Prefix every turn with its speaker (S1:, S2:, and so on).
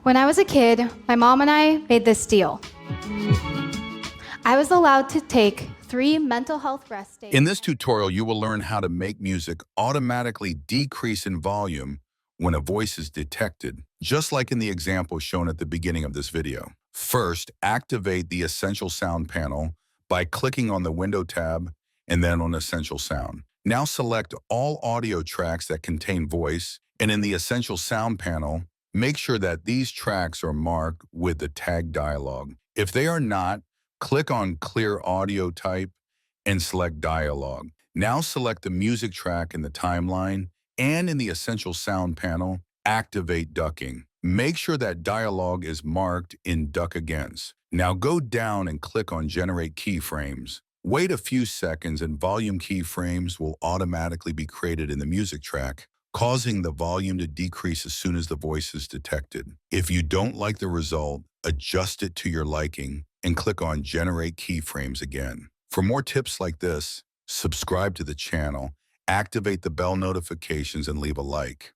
S1: When I was a kid, my mom and I made this deal. I was allowed to take 3 mental health rest days.
S2: In this tutorial, you will learn how to make music automatically decrease in volume when a voice is detected, just like in the example shown at the beginning of this video. First, activate the Essential Sound panel by clicking on the Window tab and then on Essential Sound. Now select all audio tracks that contain voice, and in the Essential Sound panel, make sure that these tracks are marked with the tag dialog. If they are not, click on Clear Audio Type and select Dialog. Now select the music track in the timeline, and in the Essential Sound panel, activate ducking. Make sure that dialog is marked in Duck Against. Now go down and click on Generate Keyframes. Wait a few seconds and volume keyframes will automatically be created in the music track, causing the volume to decrease as soon as the voice is detected. If you don't like the result, adjust it to your liking and click on Generate Keyframes again. For more tips like this, subscribe to the channel, activate the bell notifications, and leave a like.